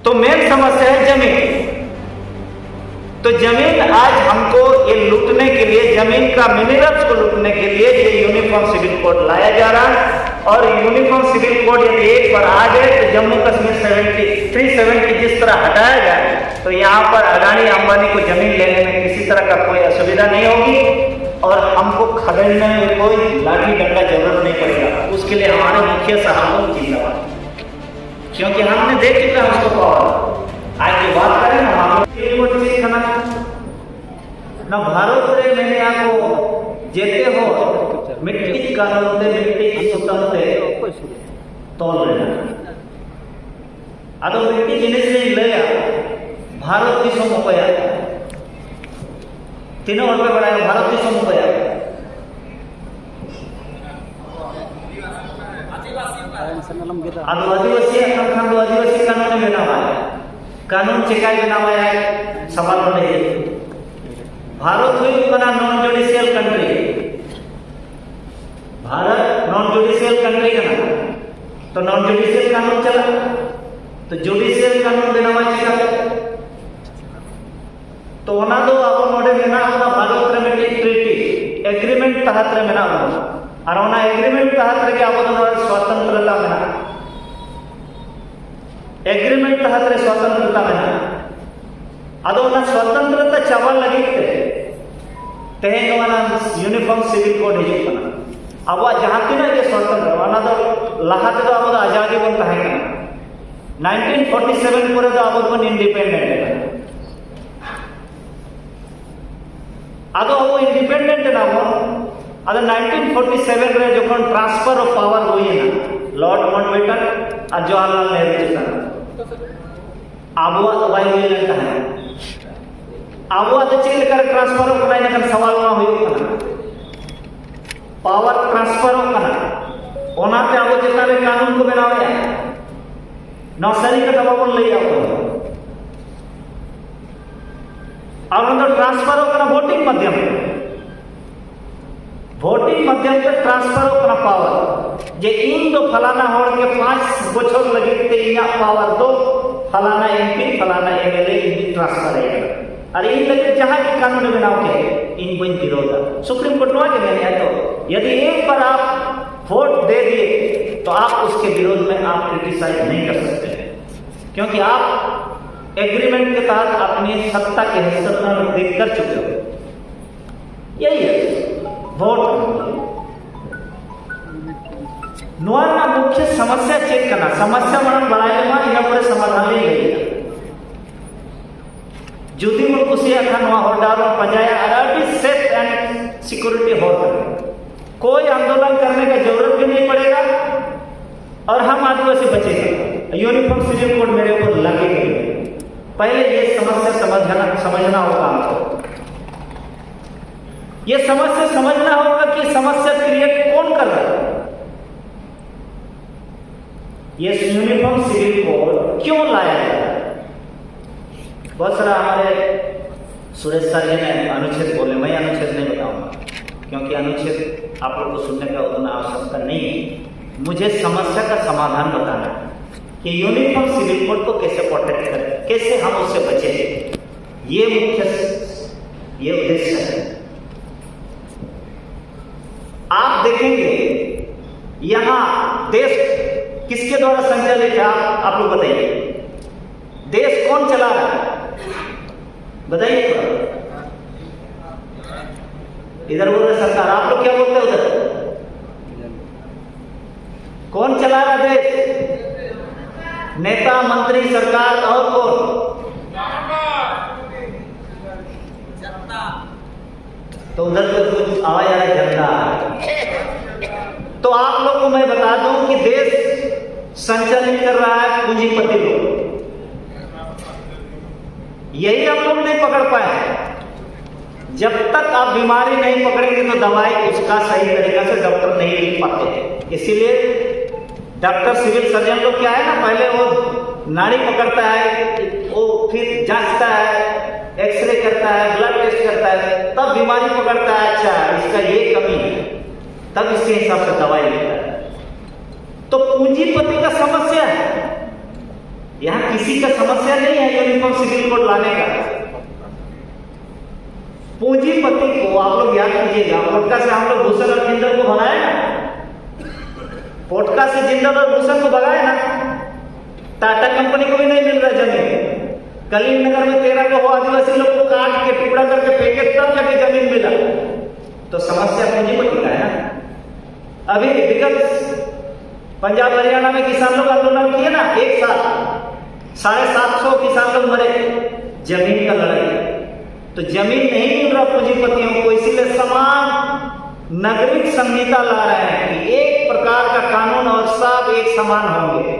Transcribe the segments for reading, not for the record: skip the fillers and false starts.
तो मेन समस्या है जमीन। तो जमीन आज हमको ये लूटने के लिए, जमीन का मिनरल्स को लूटने के लिए ये यूनिफॉर्म सिविल कोड लाया जा रहा है। और यूनिफॉर्म सिविल कोड यदि एक बार आ गए तो जम्मू कश्मीर 370 जिस तरह हटाया गया, तो यहाँ पर अडानी अंबानी को जमीन लेने में किसी तरह का कोई असुविधा नहीं होगी और हमको खदेड़ने में कोई लाठी डंडा जरूरत नहीं पड़ेगा। उसके लिए हमारे मुखिया साहब को जिंदाबाद, क्योंकि हमने देख चुका है उसको पावर। आज की बात करें ना, ना भारत रे मैंने आपको जेते हो मिट्टी कानून से मिट्टी सुतम से तोल रहे अदो मिट्टी जिनिस ने लया भारत दिसों मुकया तीनों रुपये बढ़ाया भारत दिसों मुकया अदो आदिवासी खान दो आदिवासी कानून में बनावा कानून चिकाई बनावा है सवाल बने। भारत हुई कना non judicial country, Bharat non judicial country कना, तो नॉन जुडिशियल कानून चला, तो जुडिशियल कानून बनावा चिका तो ओना दो अब नोडे मेना ओना भारत रे मिटी ट्रीटी एग्रीमेंट तहत रे मेना और ओना एग्रीमेंट तहत रे अब दो स्वतंत्रता मेना एग्रीमेंट तहत रे स्वतंत्रता मेना अदो ओना स्वतंत्रता चावा लगी तेहें वाला यूनिफॉर्म सिविल कोड हिजुग कना अब जहां तीना के स्वतंत्र ओना दो लाहा ते अब आजादी बन तहे कना 1947 पूरे दो अब बन इंडिपेंडेंट है अदो अब इंडिपेंडेंट ना हो अदो 1947 रे जखन ट्रांसफर ऑफ पावर हुई है ना लॉर्ड माउंटबेटन और जवाहरलाल नेहरू चिता अब वाई हुई लगता है अब चेक कर ट्रांसफर होना सवाल ना हो पावर ट्रांसफर होना ओनाते अब चेतान कानून को बनावे नौसरी का दबाव लई और ट्रांसफर होना वोटिंग माध्यम पे ट्रांसफर होना पावर जे इन दो फलाना होड़ के 5 बछर लगे ते इया पावर दो फलाना एमपी फलाना एमएलए इन ट्रांसफर है अरे इन लगे जहां की कानून बनाओ के इन बन विरोधा सुप्रीम कोर्ट में मैंने है तो यदि एक बार आप वोट दे दिए तो आप उसके विरोध में आप क्रिटिसाइज नहीं कर सकते, क्योंकि आप एग्रीमेंट के तहत अपनी सत्ता के हस्तांतरण कर चुके हो। यही है वोट नुआना मुख्य समस्या चेक करना समस्या मन बढ़ाए इन पर समाधान ले गई जुदी मन कुसिया खान हॉर्डार पंजाया अराबी सेफ एंड सिक्योरिटी हॉर्डर कोई आंदोलन करने की जरूरत भी नहीं पड़ेगा और हम आदिवासी बचेगा। यूनिफॉर्म सिविल कोड मेरे ऊपर लगेगा। पहले ये समस्या समझना होगा आपको, ये समस्या समझना होगा कि समस्या क्रिएट कौन कर रहा है, ये यूनिफॉर्म सिविल कोड क्यों लाया गया। बहुत सारा हमारे सुरेश सर जी ने अनुच्छेद बोले, मैं अनुच्छेद नहीं बताऊंगा क्योंकि अनुच्छेद आप लोग को सुनने का उतना आवश्यकता नहीं है। मुझे समस्या का समाधान बताना है कि यूनिफॉर्म सिविल कोड को कैसे प्रोटेक्ट करें, कैसे हम उससे बचें, ये मुख्य ये उद्देश्य है। आप देखेंगे यहां देश किसके द्वारा संचालित है, आप लोग बताइए, देश कौन चला रहा है बताइए थोड़ा। इधर बोल रहे सरकार, आप लोग क्या बोलते हैं उधर, कौन चला रहा देश, नेता मंत्री सरकार और कौन, तो उधर तो कुछ आवाज आ रहा है जनता। तो आप लोग को मैं बता दूं कि देश संचालित कर रहा है पूंजीपति लोग, यही हम लोग नहीं पकड़ पाए। जब तक आप बीमारी नहीं पकड़ेंगे तो दवाई उसका सही तरीका से डॉक्टर नहीं लिख पाते। इसीलिए डॉक्टर सिविल सर्जन लोग क्या है ना, पहले वो नाड़ी पकड़ता है, वो फिर जांचता है, एक्सरे करता है, ब्लड टेस्ट करता है, तब बीमारी पकड़ता है, अच्छा इसका ये कमी है, तब इसके हिसाब से दवाई लिखता है। तो पूंजीपति का समस्या है, यहाँ किसी का समस्या नहीं है यूनिफॉर्म सिविल कोड लाने का। पूंजीपति को आप लोग याद कीजिएगा, पोटका से हम लोग भूषण और जिंदल को भगाए ना, पोटका से जिंदल और भूषण को भगाए ना। टाटा कंपनी को भी नहीं मिल रहा जमीन। कलीम नगर में 13 को आदिवासी लोग को काट के टुकड़ा करके फेंके तब जाके जमीन मिला। तो समस्या पूंजीपति का है ना। अभी विगत पंजाब हरियाणा में किसान लोग आंदोलन किए ना, एक साल 750 किसान लोग मरे, जमीन का लड़ाई। तो जमीन नहीं मिल रहा पूंजीपतियों को, इसीलिए समान नागरिक संहिता ला रहे हैं कि एक प्रकार का कानून और सब एक समान होंगे।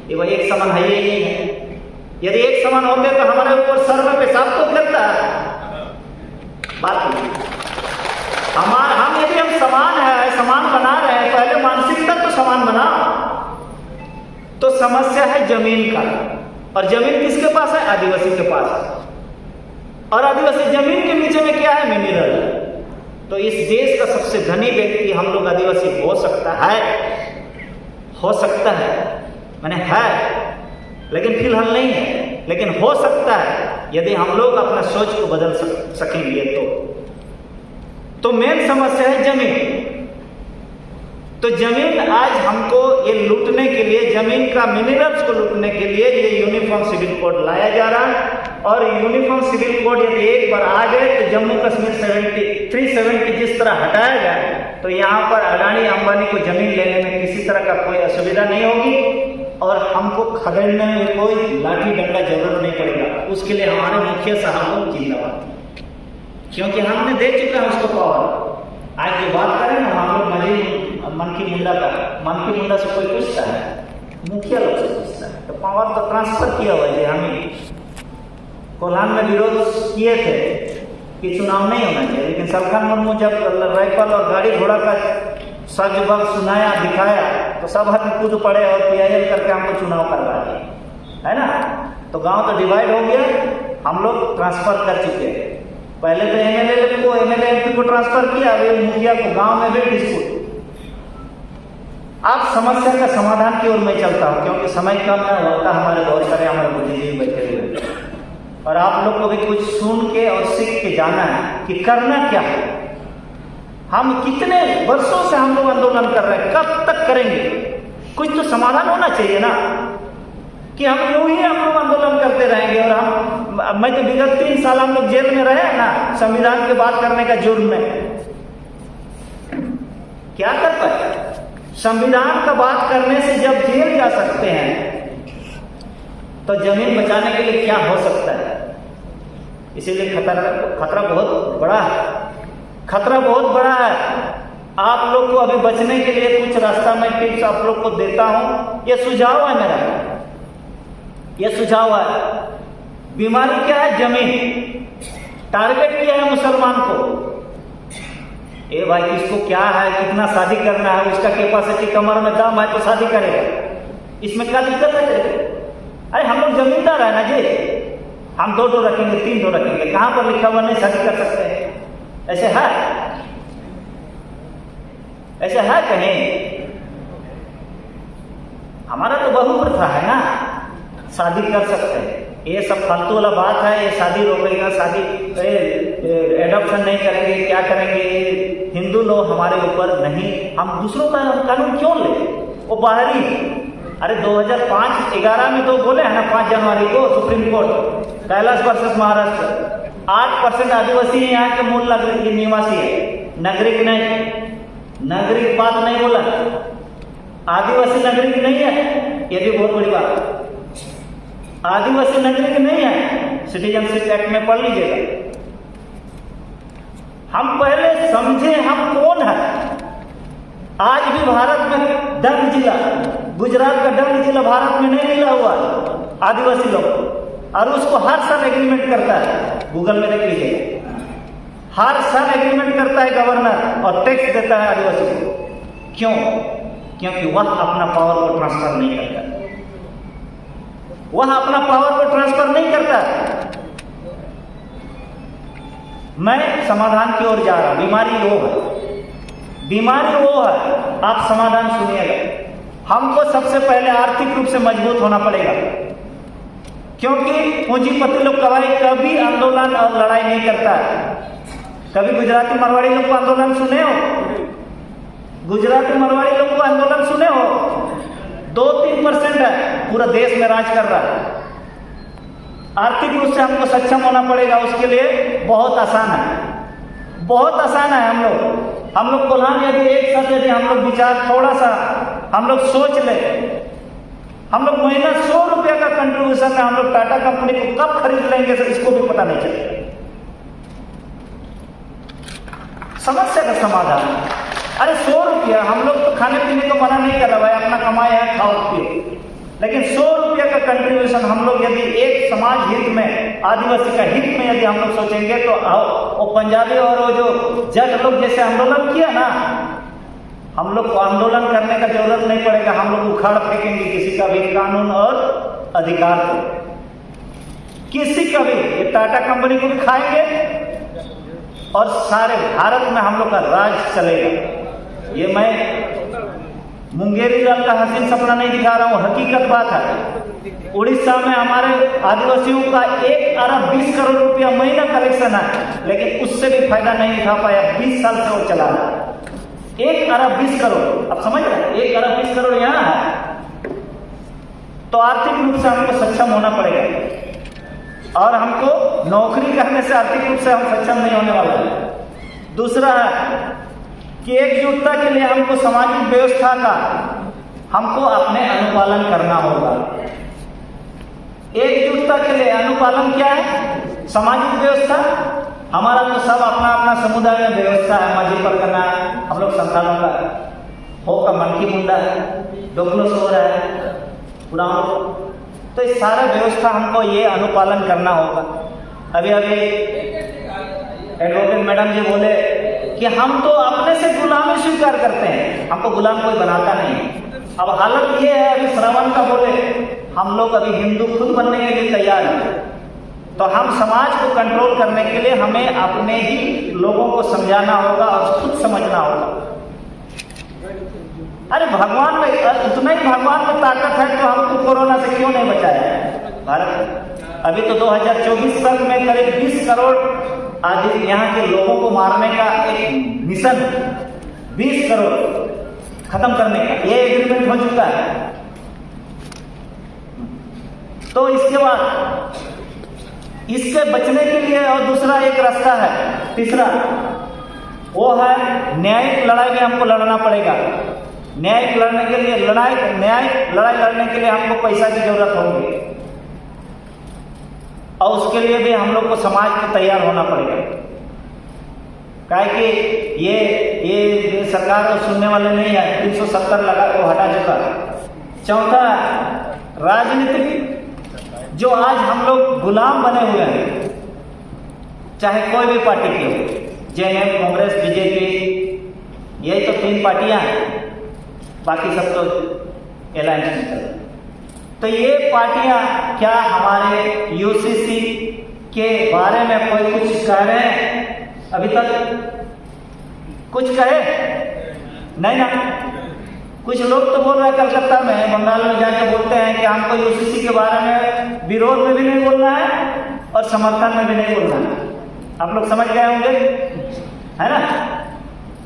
ये वही एक समान है ही नहीं है। यदि एक समान होते तो हमारे ऊपर सर में पेशाब तो गिरता बात नहीं। हम यदि हम समान है, समान बना रहे हैं, पहले मानसिकता तो समान बना। तो समस्या है जमीन का, और जमीन किसके पास है? आदिवासी के पास। और आदिवासी जमीन के नीचे में क्या है? मिनरल। तो इस देश का सबसे धनी व्यक्ति हम लोग आदिवासी हो सकता है, मैंने है, लेकिन फिलहाल नहीं है, लेकिन हो सकता है यदि हम लोग अपना सोच को बदल सकेंगे। तो मेन समस्या है जमीन। तो जमीन आज हमको ये लूटने के लिए, जमीन का मिनरल्स को लूटने के लिए ये यूनिफॉर्म सिविल कोड लाया जा रहा है। और यूनिफॉर्म सिविल कोड यदि एक बार आ गए तो जम्मू कश्मीर 370 जिस तरह हटाया गया, तो यहाँ पर अडानी अंबानी को जमीन लेने में किसी तरह का कोई असुविधा नहीं होगी और हमको खदेड़ने में कोई लाठी डंडा जरूरत नहीं पड़ेगा। उसके लिए हमारे मुखिया साहब को जिंदाबाद, क्योंकि हमने दे चुका है उसको पावर। आज जो बात करें ना हम लोग मनकी मुंडा का, मनकी मुंडा से कोई पूछता है, मुखिया लोग से पूछता है। तो पावर तो ट्रांसफर किया हुआ है। हम कोल्हान में विरोध किए थे कि चुनाव नहीं होना चाहिए, लेकिन सरकार मुर्मू जब राइफल और गाड़ी घोड़ा का सजबग सुनाया, दिखाया, तो सब हाथ में कूद पड़े और PIL करके हमको चुनाव करवा दिया, है ना। तो गांव तो डिवाइड हो गया, हम लोग ट्रांसफर कर चुके हैं। पहले तो MLA MP को ट्रांसफर किया, अभी मुखिया को, गांव में भी डिस्प्यूट। अब समस्या का समाधान की ओर मैं चलता हूं, क्योंकि समय कम है, वक्त हमारे बहुत सारे हमारे बुद्धिजीवी बैठे हुए, और आप लोग को भी कुछ सुन के और सीख के जाना है कि करना क्या है। हम कितने वर्षों से हम लोग आंदोलन कर रहे हैं, कब तक करेंगे? कुछ तो समाधान होना चाहिए ना, कि हम यूं ही हम लोग आंदोलन करते रहेंगे। और मैं तो विगत 3 साल हम लोग जेल में रहे ना, संविधान की बात करने का जुर्म में। क्या कर पाए? संविधान का बात करने से जब जेल जा सकते हैं, तो जमीन बचाने के लिए क्या हो सकता है? इसीलिए खतरा बहुत बड़ा है, खतरा बहुत बड़ा है। आप लोग को अभी बचने के लिए कुछ रास्ता मैं टिप्स आप लोग को देता हूं। ये सुझाव है मेरा, ये सुझाव है। बीमारी क्या है? जमीन। टारगेट किया है मुसलमान को। ए भाई, किसको क्या है, कितना शादी करना है, उसका कैपेसिटी कमर में दम है तो शादी करेगा, इसमें क्या दिक्कत है? अरे हम लोग जमींदार है ना जी, हम 2 रखेंगे, 3 रखेंगे, कहां पर लिखा हुआ नहीं शादी कर सकते हैं? ऐसे है? ऐसे है कहीं? हमारा तो बहु प्रथा है ना, शादी कर सकते हैं। ये सब फालतू वाला बात है, ये शादी रोकेगा, शादी एडॉप्शन नहीं करेंगे, क्या करेंगे? हिंदू लोग हमारे ऊपर नहीं, हम दूसरों का कानून क्यों ले? वो बाहरी। अरे 2005-11 में तो बोले है ना, 5 जनवरी को supreme court, Kailash versus Maharashtra, 8% आदिवासी यहाँ के मूल नागरिक निवासी है, नागरिक नहीं, नागरिक बात नहीं बोला, आदिवासी नागरिक नहीं है। ये भी बहुत बड़ी बात, आदिवासी नागरिक नहीं है, सिटीजनशिप एक्ट में पढ़ लीजिएगा। हम पहले समझे हम कौन है। आज भी भारत में डंग जिला, गुजरात का डंग जिला भारत में नहीं मिला हुआ आदिवासी लोग, और उसको हर साल एग्रीमेंट करता है। गूगल में देख लीजिए, हर साल एग्रीमेंट करता है गवर्नर और टैक्स देता है आदिवासी को। क्यों? क्योंकि वह अपना पावर को ट्रांसफर नहीं करता, वह अपना पावर को ट्रांसफर नहीं करता। मैं समाधान की ओर जा रहा हूं। बीमारी वो है, बीमारी वो है। आप समाधान सुनिएगा। हमको सबसे पहले आर्थिक रूप से मजबूत होना पड़ेगा। क्योंकि पूंजीपति लोग कभी आंदोलन और लड़ाई नहीं करता है। कभी गुजराती मरवाड़ी लोग को आंदोलन सुने हो? गुजराती मरवाड़ी लोग को आंदोलन सुने हो? 2-3% है, पूरा देश में राज कर रहा है। आर्थिक रूप से हमको सक्षम होना पड़ेगा, उसके लिए बहुत आसान है, बहुत आसान है। हम लोग कोल्हान यदि एक साथ यदि हम लोग विचार थोड़ा सा हम लोग सोच ले, हम लोग महीना 100 रुपया का कंट्रीब्यूशन में हम लोग टाटा कंपनी को कब खरीद लेंगे इसको भी पता नहीं चलेगा। समस्या का समाधान, अरे 100 रुपया, हम लोग तो खाने पीने को मना नहीं कर रहा है, अपना कमाया है, खाओ पियो, लेकिन 100 रुपया का कंट्रीब्यूशन हम लोग यदि एक समाज हित में, आदिवासी का हित में यदि हम लोग सोचेंगे तो वो पंजाबी और वो जो जट लोग जैसे आंदोलन किया ना, हम लोग को आंदोलन करने का जरूरत नहीं पड़ेगा। हम लोग उखाड़ फेंकेंगे किसी का भी कानून और अधिकार को, किसी का भी। ये टाटा कंपनी को भी खाएंगे और सारे भारत में हम लोग का राज चलेगा। ये मैं मुंगेरी लाल का हसीन सपना नहीं दिखा रहा हूँ, हकीकत बात है। उड़ीसा में हमारे आदिवासियों का 1 अरब 20 करोड़ रुपया महीना कलेक्शन है, लेकिन उससे भी फायदा नहीं उठा पाया। 20 साल से वो चला रहा है। 1 अरब 20 करोड़, आप समझ रहे हैं? 1 अरब 20 करोड़ यहाँ है। तो आर्थिक रूप से हमको सक्षम होना पड़ेगा, और हमको नौकरी करने से आर्थिक रूप से हम सक्षम नहीं होने वाला है। दूसरा है कि एकजुटता के लिए हमको सामाजिक व्यवस्था का हमको अपने अनुपालन करना होगा। एकजुटता के लिए अनुपालन क्या है? सामाजिक व्यवस्था। हमारा तो सब अपना अपना समुदाय में व्यवस्था है, माझी परगना है, हम लोग संथालों का हो का मन की मुंडा है, डोकलो सो रहा है पूरा। तो इस सारा व्यवस्था हमको ये अनुपालन करना होगा। अभी एडवोकेट मैडम जी बोले कि हम तो अपने से गुलामी स्वीकार करते हैं, हमको गुलाम कोई बनाता नहीं। अब हालत ये है, अभी श्रवण का बोले हम लोग अभी हिंदू खुद बनने के लिए तैयार हैं। तो हम समाज को कंट्रोल करने के लिए हमें अपने ही लोगों को समझाना होगा और खुद समझना होगा। अरे भगवान में उतना ही भगवान में ताकत है तो हमको कोरोना से क्यों नहीं बचाया है भारत? अभी तो 2024 तक में करीब 20 करोड़ आदि यहाँ के लोगों को मारने का एक मिशन, 20 करोड़ खत्म करने का ये एग्रीमेंट हो चुका है। तो इसके बाद इसके बचने के लिए और दूसरा एक रास्ता है, तीसरा, वो है न्यायिक लड़ाई में हमको लड़ना पड़ेगा। न्यायिक लड़ने के लिए लड़ाई लड़ने के लिए हमको पैसा की जरूरत होगी, और उसके लिए भी हम लोग को समाज को तैयार होना पड़ेगा। काहे कि ये सरकार को सुनने वाले नहीं है, 370 लगा को हटा चुका। चौथा, राजनीतिक जो आज हम लोग गुलाम बने हुए हैं, चाहे कोई भी पार्टी की हो, जेएमएम, कांग्रेस, बीजेपी, यही तो 3 पार्टियां हैं, बाकी सब तो अलायंस में चल। तो ये पार्टियां क्या हमारे यूसीसी के बारे में कोई कुछ कह रहे हैं? अभी तक कुछ कहे नहीं ना। कुछ लोग तो बोल रहे हैं कलकत्ता में, बंगाल में जाके बोलते हैं कि हमको यूसीसी के बारे में विरोध में भी नहीं बोलना है और समर्थन में भी नहीं बोलना है। आप लोग समझ गए होंगे, है ना?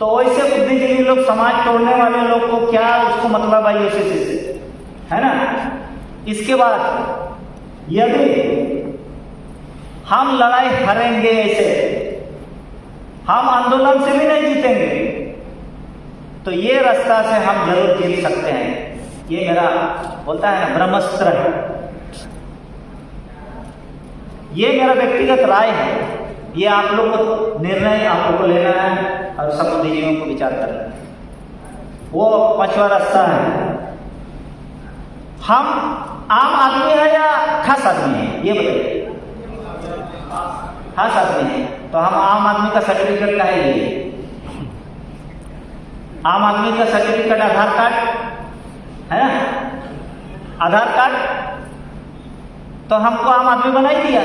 तो वैसे बुद्धिजीवी लोग, समाज तोड़ने वाले लोग को क्या उसको मतलब है यूसीसी से, है ना? इसके बाद यदि हम लड़ाई हारेंगे, ऐसे हम आंदोलन से भी नहीं जीतेंगे, तो ये रास्ता से हम जरूर जीत सकते हैं। ये मेरा बोलता है ना ब्रह्मास्त्र है, ये मेरा व्यक्तिगत राय है। ये आप लोग को निर्णय आप लोग को लेना है और सब बुद्धिजीवियों को विचार करना है। वो 5वां रास्ता है, हम आम आदमी है या खास आदमी है? ये बताइए। खास आदमी है तो हम आम आदमी का सर्टिफिकेट का है ये। आम आदमी का सर्टिफिकेट आधार कार्ड है ना? आधार कार्ड तो हमको आम आदमी बना ही दिया,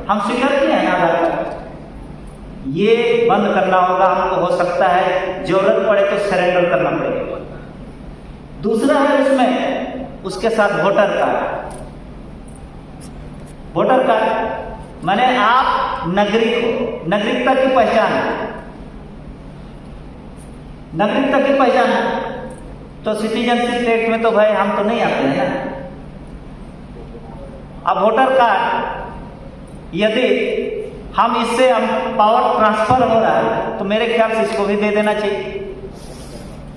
हम स्वीकार किए हैं आधार कार्ड। ये बंद करना होगा हमको, हो सकता है जरूरत पड़े तो सरेंडर करना पड़ेगा। दूसरा है उसमें उसके साथ वोटर कार्ड। वोटर कार्ड माने आप नागरिक हो, नागरिकता की पहचान है, नागरिकता की पहचान है। तो सिटीजनशिप एक्ट में तो भाई हम तो नहीं आते हैं ना। अब वोटर कार्ड यदि हम इससे हम पावर ट्रांसफर हो रहा है तो मेरे ख्याल से इसको भी दे देना चाहिए।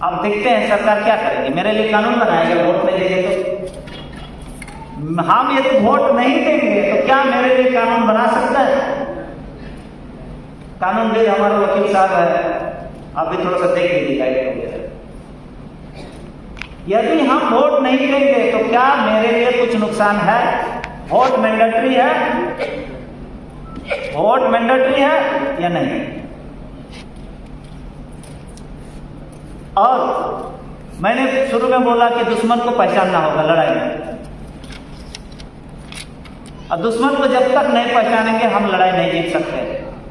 अब देखते हैं सरकार क्या करेगी, मेरे लिए कानून बनाएगा वोट नहीं देंगे तो। हम यदि वोट नहीं देंगे तो क्या मेरे लिए कानून बना सकता है? कानून भी हमारे वकील साहब है, आप भी थोड़ा सा देख लीजिएगा। यदि हम वोट नहीं देंगे तो क्या मेरे लिए कुछ नुकसान है? वोट मैंडेटरी है, वोट मैंडेटरी है या नहीं? और मैंने शुरू में बोला कि दुश्मन को पहचानना होगा लड़ाई में, और दुश्मन को जब तक नहीं पहचानेंगे हम लड़ाई नहीं जीत सकते।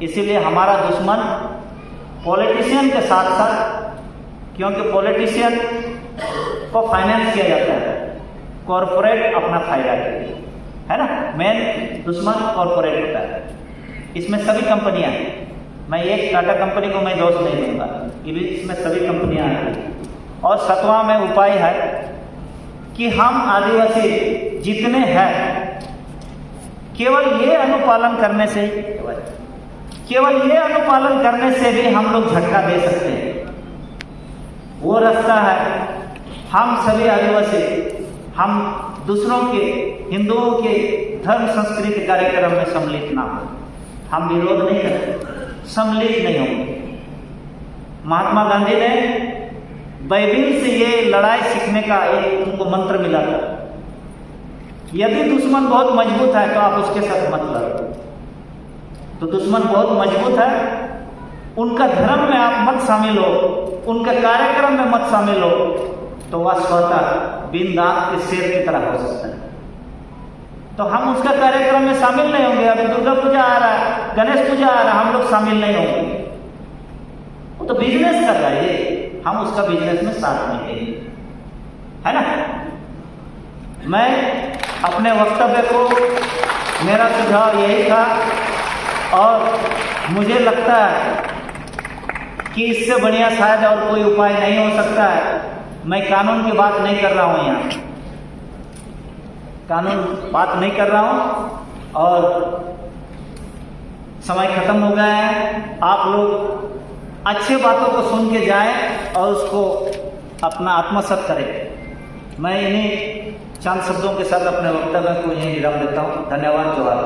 इसीलिए हमारा दुश्मन पॉलिटिशियन के साथ साथ, क्योंकि पॉलिटिशियन को फाइनेंस किया जाता है कॉरपोरेट अपना फायदा के लिए, है ना। मेन दुश्मन कॉरपोरेट होता है, इसमें सभी कंपनियां हैं। मैं एक टाटा कंपनी को मैं दोष नहीं दूंगा, ये भी इसमें सभी कंपनियां हैं। और 7वां में उपाय है कि हम आदिवासी जितने हैं केवल ये अनुपालन करने से भी हम लोग झटका दे सकते हैं। वो रास्ता है हम सभी आदिवासी, हम दूसरों के, हिंदुओं के धर्म संस्कृति कार्यक्रम में सम्मिलित ना हो। हम विरोध नहीं करें, सम्मिलित नहीं होंगे। महात्मा गांधी ने बाइबिल से ये लड़ाई सीखने का एक उनको मंत्र मिला था, यदि दुश्मन बहुत मजबूत है तो आप उसके साथ मत लड़ो। तो दुश्मन बहुत मजबूत है, उनका धर्म में आप मत शामिल हो, उनके कार्यक्रम में मत शामिल हो, तो वह स्वतः बिन दांत के शेर की तरह हो सकता है। तो हम उसका कार्यक्रम में शामिल नहीं होंगे। अभी दुर्गा पूजा आ रहा है, गणेश पूजा आ रहा है, हम लोग शामिल नहीं होंगे। वो तो बिजनेस कर रहा है, हम उसका बिजनेस में साथ नहीं देंगे, है ना। मैं अपने वक्तव्य को, मेरा सुझाव यही था, और मुझे लगता है कि इससे बढ़िया शायद और कोई उपाय नहीं हो सकता है। मैं कानून की बात नहीं कर रहा हूं, यहाँ कानून बात नहीं कर रहा हूं, और समय खत्म हो गया है। आप लोग अच्छे बातों को सुन के जाएं और उसको अपना आत्मसात करें। मैं इन्हीं चंद शब्दों के साथ अपने वक्तव्य को यहीं विराम देता हूं। धन्यवाद। जोहार।